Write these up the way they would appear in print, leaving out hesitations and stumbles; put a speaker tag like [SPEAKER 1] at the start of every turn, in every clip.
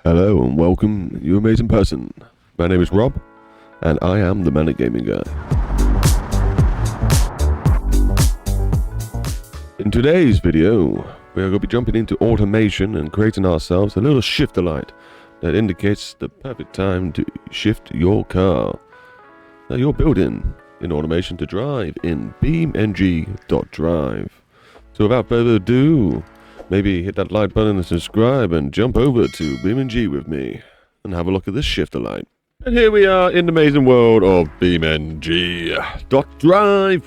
[SPEAKER 1] Hello and welcome, you amazing person. My name is Rob, and I am the Manic Gaming Guy. In today's video, we are going to be jumping into automation and creating ourselves a little shifter light that indicates the perfect time to shift your car that you're building in automation to drive in beamng.drive. So without further ado, maybe hit that like button and subscribe and jump over to BeamNG with me and have a look at this shifter light. And here we are in the amazing world of BeamNG.drive,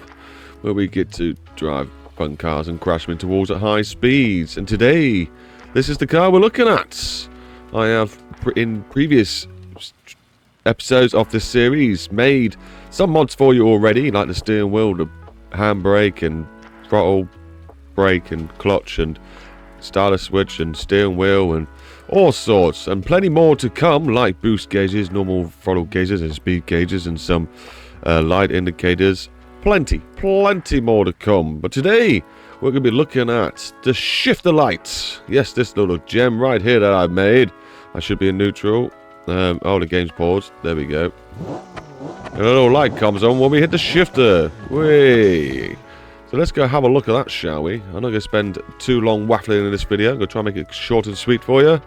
[SPEAKER 1] where we get to drive fun cars and crash them into walls at high speeds. And today, this is the car we're looking at. I have, in previous episodes of this series, made some mods for you already, like the steering wheel, the handbrake and throttle, brake and clutch and starter switch and steering wheel and all sorts, and plenty more to come, like boost gauges, normal throttle gauges and speed gauges, and some light indicators. Plenty more to come. But today we're going to be looking at the shifter light. Yes, this little gem right here that I made. I should be in neutral. Oh, the game's paused. There we go. And a little light comes on when we hit the shifter. Whee! So let's go have a look at that, shall we? I'm not going to spend too long waffling in this video. I'm going to try and make it short and sweet for you.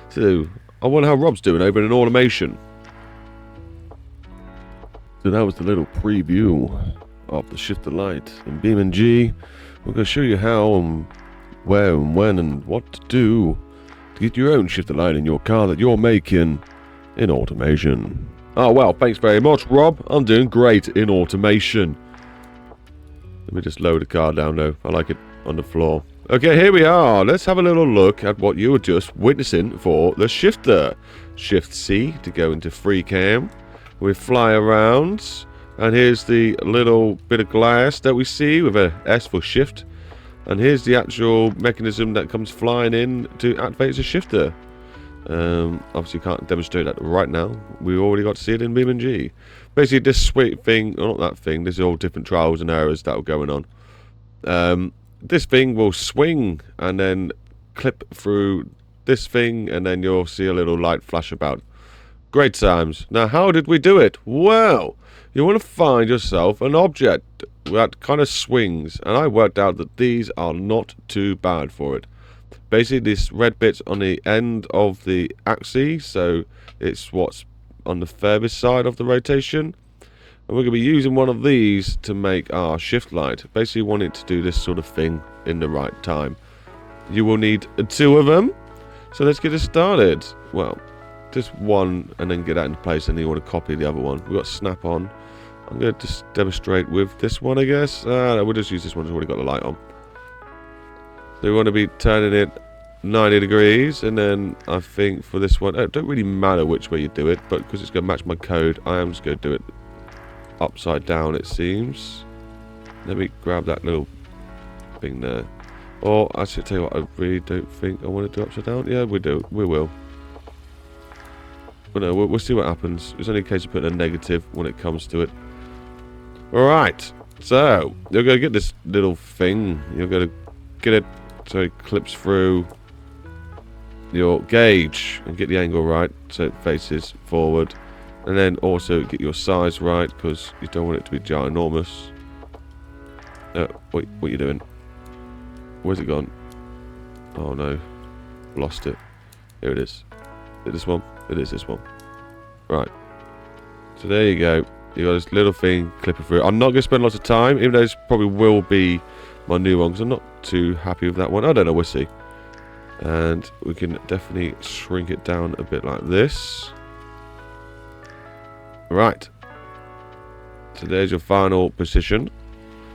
[SPEAKER 1] So, I wonder how Rob's doing over in automation. So that was the little preview of the shifter light in BeamNG. We're going to show you how and where and when and what to do to get your own shifter light in your car that you're making in automation. Oh, well, thanks very much, Rob. I'm doing great in automation. Let me just lower the car down though. I like it on the floor. Okay, here we are. Let's have a little look at what you were just witnessing for the shifter. Shift C to go into free cam. We fly around. And here's the little bit of glass that we see with a S for shift. And here's the actual mechanism that comes flying in to activate the shifter. Obviously can't demonstrate that right now. We already got to see it in BeamNG. Basically this sweet thing, or not that thing, this is all different trials and errors that are going on. This thing will swing and then clip through this thing, and then you'll see a little light flash about. Great times. Now how did we do it? Well, you want to find yourself an object that kind of swings, and I worked out that these are not too bad for it. Basically this red bit's on the end of the axis, so it's what's on the furthest side of the rotation, and we're going to be using one of these to make our shift light. Basically want it to do this sort of thing in the right time. You will need two of them, so let's get it started. Well, just one and then get that into place, and then you want to copy the other one. We've got snap on. I'm going to just demonstrate with this one, I guess. No, we'll just use this one, it's already got the light on. So we want to be turning it 90 degrees, and then I think for this one, it don't really matter which way you do it, but because it's going to match my code, I am just going to do it upside down, it seems. Let me grab that little thing there. Or I should tell you what, I really don't think I want to do upside down. Yeah, we do. We will. But no, we'll see what happens. It's only a case of putting a negative when it comes to it. Alright, so you're going to get this little thing. You're going to get it so it clips through your gauge and get the angle right so it faces forward, and then also get your size right because you don't want it to be ginormous. What are you doing? Where's it gone? Oh no, lost it. Here it is. Is it this one? It is this one. Right, so there you go. You got this little thing clipping through. I'm not going to spend lots of time, even though this probably will be my new one, because I'm not too happy with that one. I don't know, we'll see. And we can definitely shrink it down a bit like this. Right. So there's your final position.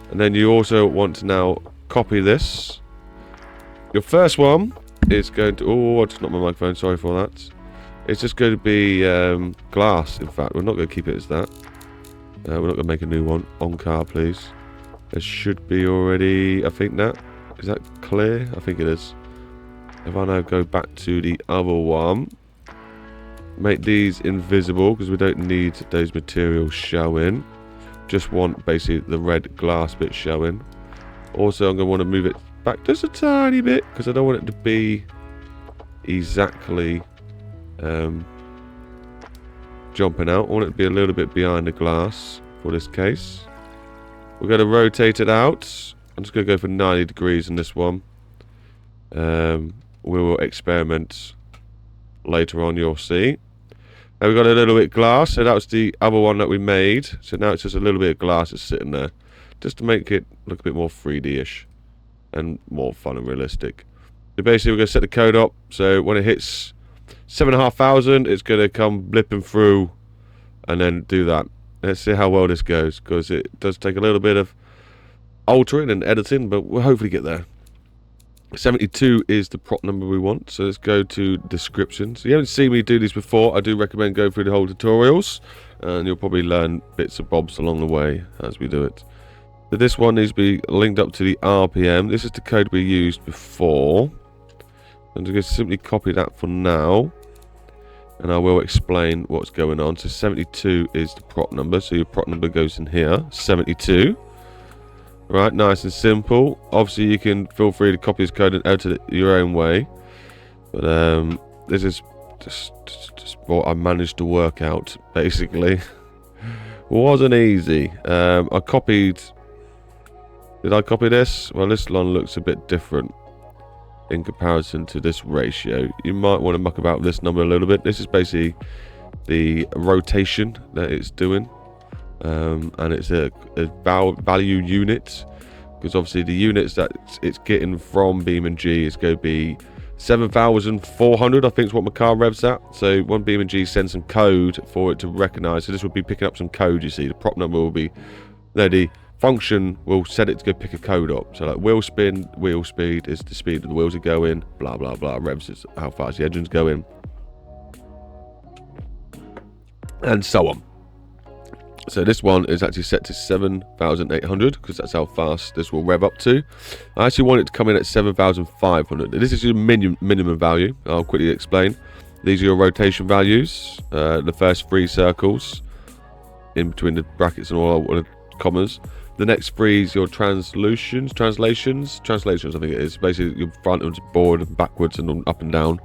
[SPEAKER 1] And then you also want to now copy this. Your first one is going to... Oh, I just knocked my microphone. Sorry for that. It's just going to be glass, in fact. We're not going to keep it as that. We're not going to make a new one. On car, please. There should be already... I think that... Is that clear? I think it is. If I now go back to the other one, make these invisible because we don't need those materials showing. Just want basically the red glass bit showing. Also, I'm going to want to move it back just a tiny bit because I don't want it to be exactly jumping out. I want it to be a little bit behind the glass for this case. We're going to rotate it out. I'm just going to go for 90 degrees in this one. We will experiment later on, you'll see. Now we've got a little bit of glass, so that was the other one that we made. So now it's just a little bit of glass that's sitting there, just to make it look a bit more 3D-ish and more fun and realistic. So basically we're going to set the code up, so when it hits 7,500, it's going to come blipping through and then do that. Let's see how well this goes, because it does take a little bit of altering and editing, but we'll hopefully get there. 72 is the prop number we want, so let's go to description. So you haven't seen me do these before. I do recommend going through the whole tutorials, and you'll probably learn bits and bobs along the way as we do it. So this one needs to be linked up to the RPM. This is the code we used before. I'm just going to simply copy that for now, and I will explain what's going on. So 72 is the prop number, so your prop number goes in here, 72. Right, nice and simple. Obviously, you can feel free to copy this code and edit it your own way. But this is just what I managed to work out, basically. Wasn't easy. I copied... Did I copy this? Well, this one looks a bit different in comparison to this ratio. You might want to muck about with this number a little bit. This is basically the rotation that it's doing. And it's a value unit, because obviously the units that it's getting from BeamNG is going to be 7,400, I think is what my car revs at. So when BeamNG sends some code for it to recognize, so this will be picking up some code, you see. The prop number will be, no, the function will set it to go pick a code up. So like wheel speed is the speed that the wheels are going, blah blah blah, revs is how fast the engine's going, and so on. So this one is actually set to 7,800 because that's how fast this will rev up to. I actually want it to come in at 7,500. This is your minimum value. I'll quickly explain. These are your rotation values. The first 3 circles in between the brackets and all the commas. The next 3 is your translations, I think it is. Basically your front and forward, backwards and up and down.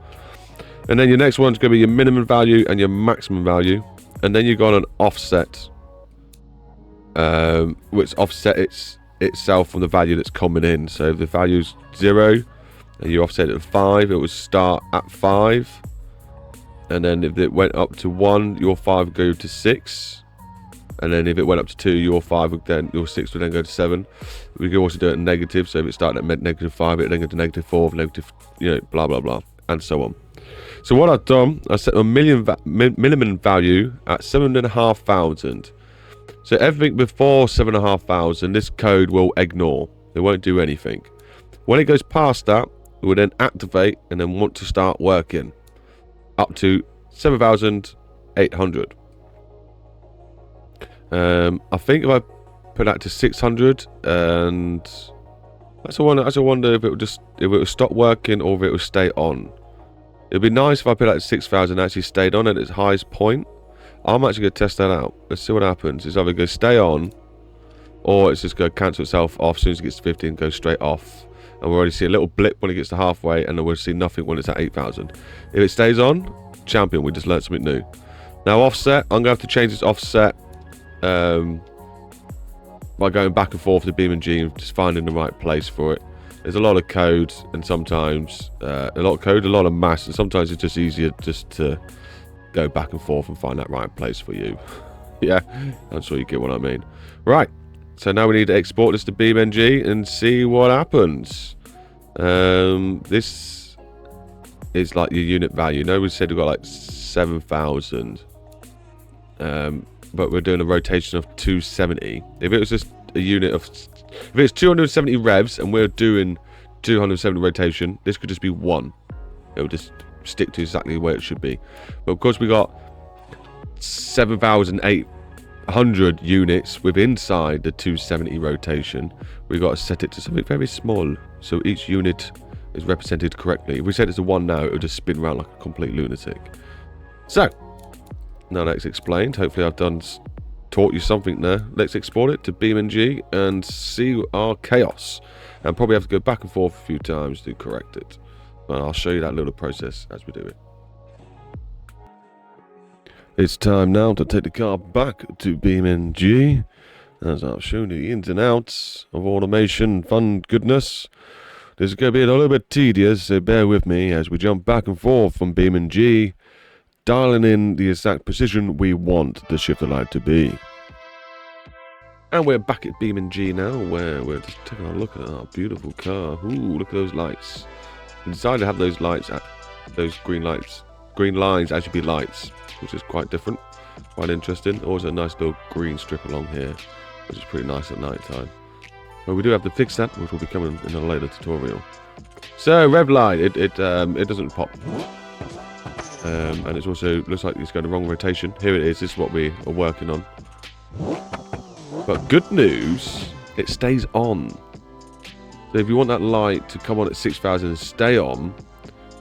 [SPEAKER 1] And then your next one's going to be your minimum value and your maximum value. And then you've got an offset, which offset itself from the value that's coming in. So if the value's 0 and you offset it at 5, it would start at 5. And then if it went up to 1, your 5 would go to 6. And then if it went up to 2, your 6 would then go to 7. We could also do it negative. So if it started at -5, it would then go to -4, negative, blah blah blah, and so on. So what I've done, I set a minimum value at 7,500. So everything before 7,500, this code will ignore. It won't do anything. When it goes past that, it will then activate and then want to start working up to 7,800. I think if I put that to 600, and I wonder if it would stop working or if it would stay on. It'd be nice if I put that at 6,000 and actually stayed on at its highest point. I'm actually going to test that out. Let's see what happens. It's either going to stay on, or it's just going to cancel itself off as soon as it gets to 50 and go straight off. And we'll already see a little blip when it gets to halfway, and then we'll see nothing when it's at 8,000. If it stays on, champion, we just learned something new. Now offset, I'm going to have to change this offset by going back and forth to BeamNG and just finding the right place for it. There's a lot of code, and sometimes a lot of mass, and sometimes it's just easier just to go back and forth and find that right place for you. Yeah, I'm sure you get what I mean. Right, so now we need to export this to BeamNG and see what happens. This is like your unit value. No, we said we've got like 7,000, but we're doing a rotation of 270. If it was just a unit of, if it's 270 revs and we're doing 270 rotation, this could just be 1. It would just stick to exactly where it should be. But of course we got 7,800 units with inside the 270 rotation. We've got to set it to something very small, so each unit is represented correctly. If we set it to 1 now, it would just spin around like a complete lunatic. So now that's explained. Hopefully I've taught you something there. Let's export it to BeamNG and see our chaos. And probably have to go back and forth a few times to correct it. But I'll show you that little process as we do it. It's time now to take the car back to BeamNG, as I've shown you the ins and outs of automation, fun goodness. This is going to be a little bit tedious, so bear with me as we jump back and forth from BeamNG, dialing in the exact position we want the shifter light to be. And we're back at BeamNG now, where we're just taking a look at our beautiful car. Ooh, look at those lights. We decided to have those lights, those green lines actually be lights, which is quite different, quite interesting. Also a nice little green strip along here, which is pretty nice at night time. But we do have to fix that, which will be coming in a later tutorial. So rev light, it doesn't pop, and it also looks like it's going the wrong rotation. Here it is. This is what we are working on. But good news, it stays on. So if you want that light to come on at 6,000 and stay on,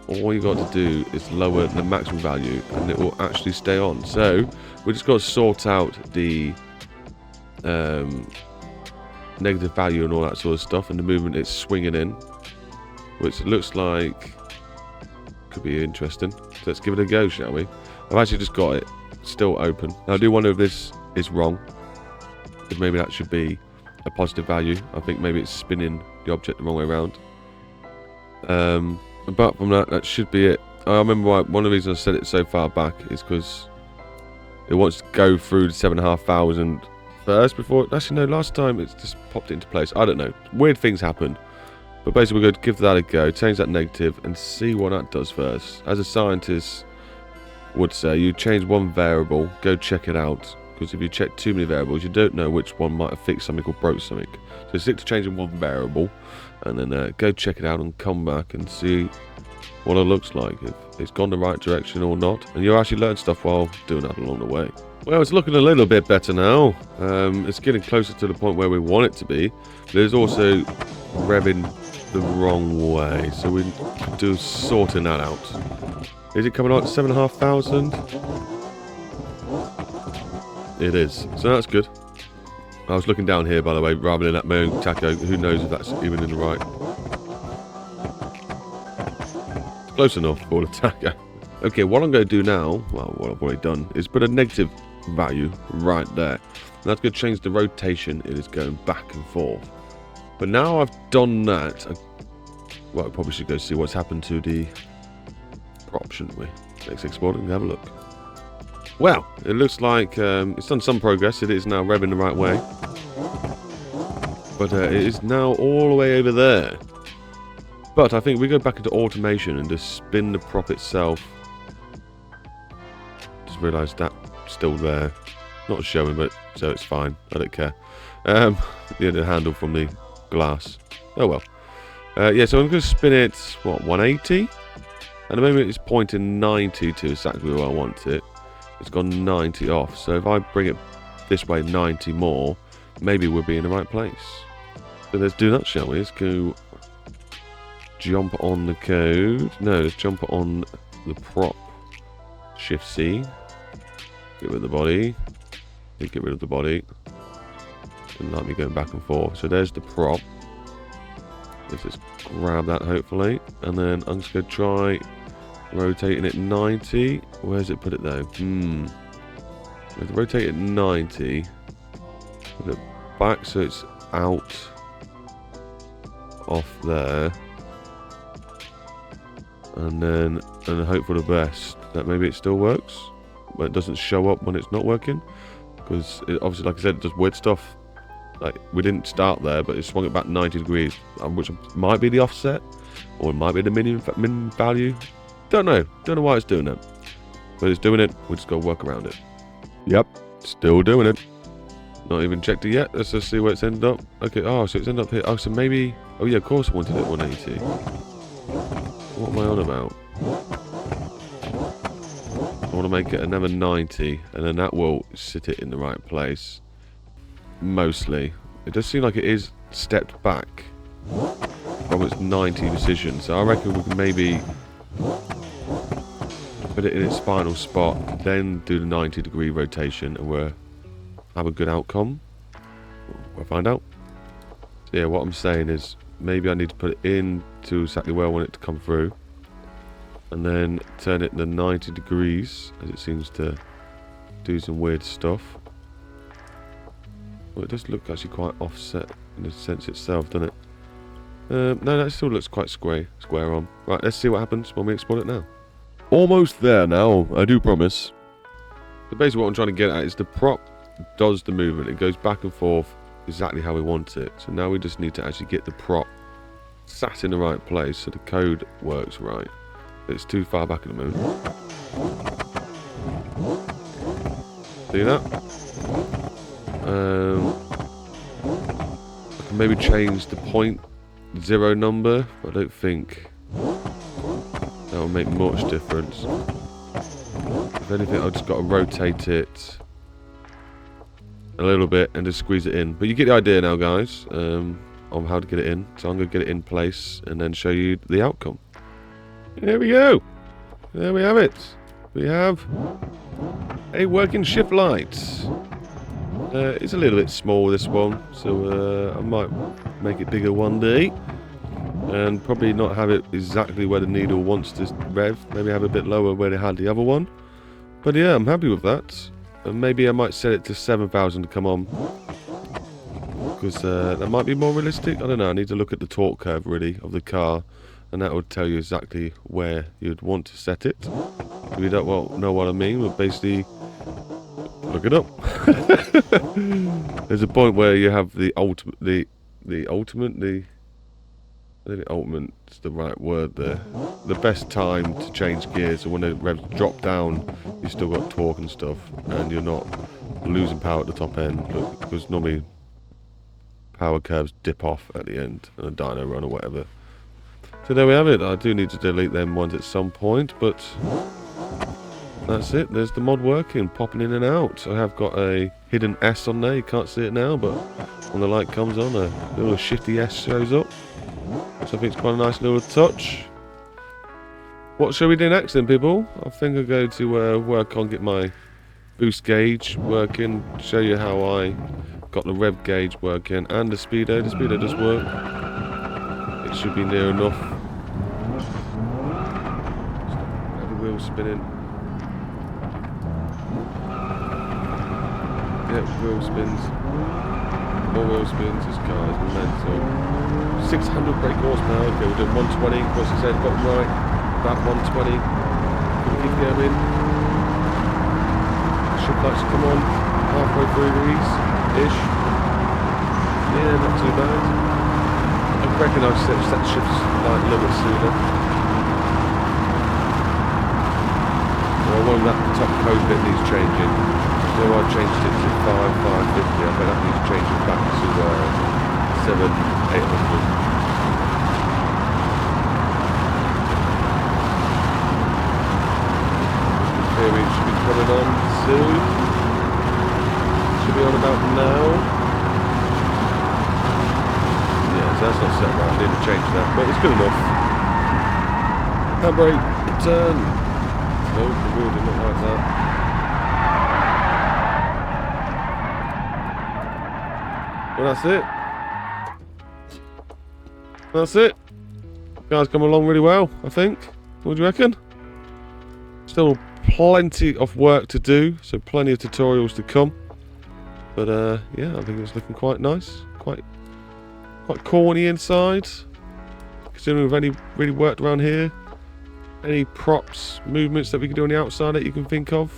[SPEAKER 1] all you got to do is lower the maximum value and it will actually stay on. So we just got to sort out the negative value and all that sort of stuff, and the movement it's swinging in, which looks like could be interesting. So let's give it a go, shall we? I've actually just got it still open. Now I do wonder if this is wrong. If maybe that should be a positive value. I think maybe it's spinning the object the wrong way around. Apart from that, that should be it. I remember why, one of the reasons I said it so far back is because it wants to go through the 7,500 first before. Actually, no, last time it's just popped it into place. I don't know. Weird things happen. But basically, we're going to give that a go, change that negative, and see what that does first. As a scientist would say, you change one variable, go check it out. Because if you check too many variables, you don't know which one might have fixed something or broke something. So stick to changing one variable, and then go check it out and come back and see what it looks like, if it's gone the right direction or not. And you'll actually learn stuff while doing that along the way. Well, it's looking a little bit better now. It's getting closer to the point where we want it to be. But it's also revving the wrong way, so we could do sorting that out. Is it coming out at 7,500? It is, so that's good. I was looking down here, by the way, rather than at my own tacho. Who knows if that's even in the right. It's close enough for the tacho. Okay, what I'm going to do now, well, what I've already done, is put a negative value right there. And that's going to change the rotation. It is going back and forth. But now I've done that, well, I probably should go see what's happened to the prop, shouldn't we? Let's explore it and have a look. Well, it looks like it's done some progress. It is now revving the right way. But it is now all the way over there. But I think we go back into automation and just spin the prop itself. Just realised that's still there. Not showing, but so it's fine. I don't care. The handle from the glass. Oh well. Yeah, so I'm going to spin it, what, 180? At the moment it's pointing 90 to exactly where I want it. It's gone 90 off, so if I bring it this way 90 more, maybe we'll be in the right place. So let's do that, shall we? Let's go jump on the code. No, let's jump on the prop. Shift C. Get rid of the body. Get rid of the body. Didn't like me going back and forth. So there's the prop. Let's just grab that, hopefully. And then I'm just going to try rotating it 90. Where's it put it though? Let's rotate it 90. Put it back so it's out off there. And then hope for the best that maybe it still works, but it doesn't show up when it's not working. Because obviously, like I said, it does weird stuff. Like, we didn't start there, but it swung it back 90 degrees, which might be the offset, or it might be the min value. Don't know why it's doing that, but it's doing it. We just got to work around it. Yep, still doing it. Not even checked it yet. Let's just see where it's ended up. Okay, oh, so it's ended up here. Oh, so maybe, oh yeah, of course I wanted it 180. What am I on about? I want to make it another 90, and then that will sit it in the right place. Mostly. It does seem like it is stepped back from its 90 position, so I reckon we can maybe put it in its final spot, then do the 90-degree rotation, and we'll have a good outcome. We'll find out. So yeah, what I'm saying is maybe I need to put it into exactly where I want it to come through, and then turn it to 90 degrees, as it seems to do some weird stuff. Well, it does look actually quite offset in the sense itself, doesn't it? No, that still looks quite square on. Right, let's see what happens when we export it now. Almost there now, I do promise. But basically what I'm trying to get at is the prop does the movement. It goes back and forth exactly how we want it. So now we just need to actually get the prop sat in the right place so the code works right. It's too far back at the moment. See that? I can maybe change the 0.0 number, but I don't think that will make much difference. If anything, I've just got to rotate it a little bit and just squeeze it in. But you get the idea now, guys, on how to get it in. So I'm going to get it in place and then show you the outcome. There we go. There we have it. We have a working shift light. It's a little bit small, this one, so I might make it bigger one day. And probably not have it exactly where the needle wants to rev. Maybe have it a bit lower where they had the other one. But yeah, I'm happy with that. And maybe I might set it to 7,000 to come on. Because that might be more realistic. I don't know, I need to look at the torque curve, really, of the car. And that would tell you exactly where you'd want to set it. If you don't know what I mean, but basically, look it up. There's a point where you have the ultimate, I think ultimate's the right word there. The best time to change gears, so when the revs drop down, you've still got torque and stuff, and you're not losing power at the top end, because normally power curves dip off at the end, and a dyno run or whatever. So there we have it. I do need to delete them ones at some point, but that's it. There's the mod working, popping in and out. I have got a hidden S on there. You can't see it now, but when the light comes on, a little shifty S shows up. So I think it's quite a nice little touch. What shall we do next then, people? I think I'll go to work on get my boost gauge working, show you how I got the rev gauge working, and the speedo. The speedo does work. It should be near enough. Have the wheel spinning. Yep, wheel spins. More wheel spins. This car is mental. 600 brake horsepower. Okay, we're doing 120. What's it said? Bottom right. About 120. Can we keep going? Shift lights come on. Halfway through these ish. Yeah, not too bad. I reckon I've set the shifts light a little bit sooner. Well, one of that top code bit needs changing. So I changed it to 550. I bet that needs changing back to 7,800. Here we should be coming on soon. Should be on about now. Yeah, so that's not set right. I need to change that, but it's good enough. Handbrake, turn. No, the wheel did not like that. Well, that's it. That's it. Guys, come along really well, I think. What do you reckon? Still plenty of work to do, so plenty of tutorials to come. But yeah, I think it's looking quite nice. Quite cool on the inside. Considering we've only really worked around here. Any props, movements that we can do on the outside that you can think of?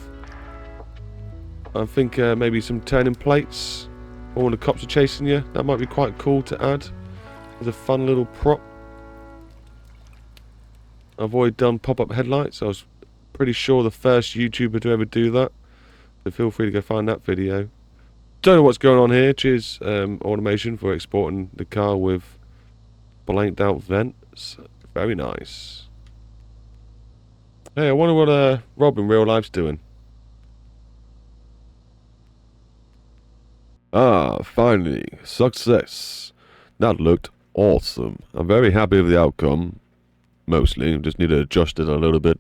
[SPEAKER 1] I think maybe some turning plates. Or when the cops are chasing you, that might be quite cool to add as a fun little prop. I've already done pop-up headlights. I was pretty sure the first YouTuber to ever do that. So feel free to go find that video. Don't know what's going on here. Cheers Automation for exporting the car with blanked out vents. Very nice. Hey, I wonder what Rob in real life's doing. Ah, finally, success. That looked awesome. I'm very happy with the outcome. Mostly, just need to adjust it a little bit.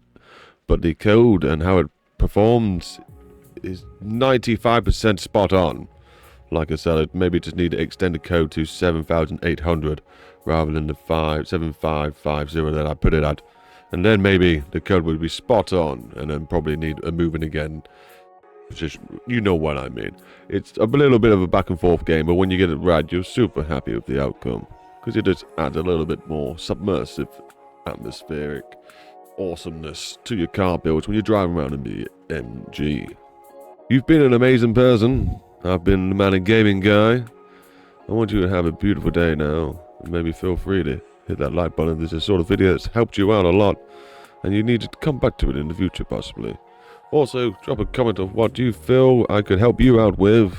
[SPEAKER 1] But the code and how it performs is 95% spot on. Like I said, I maybe just need to extend the code to 7,800 rather than the 7,550 that I put it at. And then maybe the code would be spot on, and then probably need a moving again Just, you know what I mean. It's a little bit of a back and forth game, but when you get it right, you're super happy with the outcome. Because it just adds a little bit more submersive, atmospheric awesomeness to your car builds when you're driving around in the MG. You've been an amazing person. I've been the Man in Gaming guy. I want you to have a beautiful day now. And maybe feel free to hit that like button. This is the sort of video that's helped you out a lot. And you need to come back to it in the future, possibly. Also, drop a comment of what you feel I could help you out with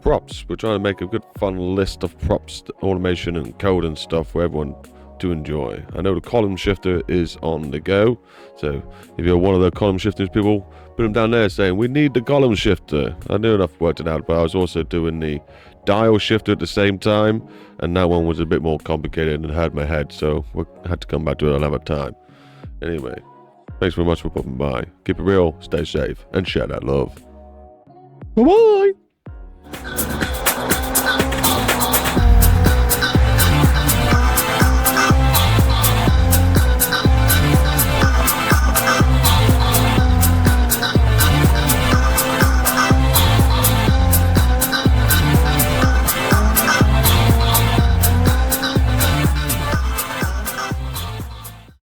[SPEAKER 1] props. We're trying to make a good fun list of props, automation and code and stuff for everyone to enjoy. I know the column shifter is on the go, so if you're one of the column shifters people, put them down there saying we need the column shifter. I knew enough worked it out, but I was also doing the dial shifter at the same time, and that one was a bit more complicated and hurt my head, so we had to come back to it another time. Anyway, thanks very much for popping by. Keep it real, stay safe, and share that love. Bye-bye!